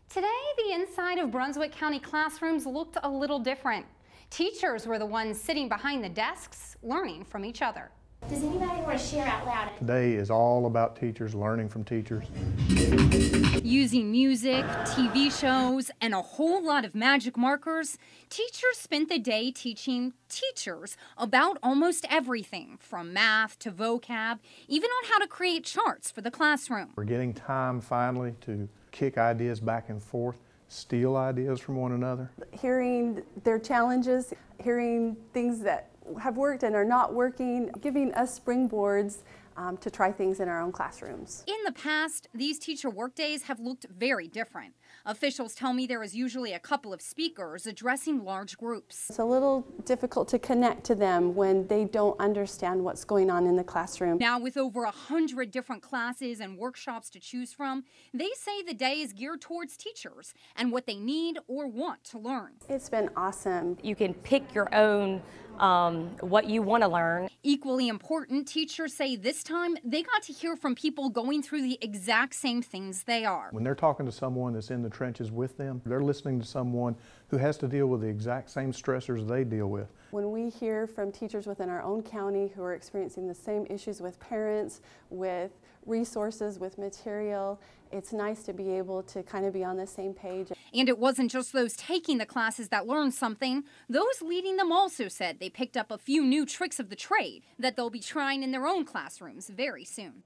Today, the inside of Brunswick County classrooms looked a little different. Teachers were the ones sitting behind the desks, learning from each other. Does anybody want to share out loud? Today is all about teachers learning from teachers. Using music, TV shows, and a whole lot of magic markers, teachers spent the day teaching teachers about almost everything, from math to vocab, even on how to create charts for the classroom. We're getting time finally to kick ideas back and forth, steal ideas from one another. Hearing their challenges, hearing things that have worked and are not working, giving us springboards to try things in our own classrooms. In the past, these teacher workdays have looked very different. Officials tell me there is usually a couple of speakers addressing large groups. It's a little difficult to connect to them when they don't understand what's going on in the classroom. Now, with over 100 different classes and workshops to choose from, they say the day is geared towards teachers and what they need or want to learn. It's been awesome. You can pick your own what you want to learn. Equally important, teachers say this time they got to hear from people going through the exact same things they are. When they're talking to someone that's in the trenches with them, they're listening to someone who has to deal with the exact same stressors they deal with. When we hear from teachers within our own county who are experiencing the same issues with parents, with resources, with material, it's nice to be able to kind of be on the same page. And it wasn't just those taking the classes that learned something. Those leading them also said they picked up a few new tricks of the trade that they'll be trying in their own classrooms very soon.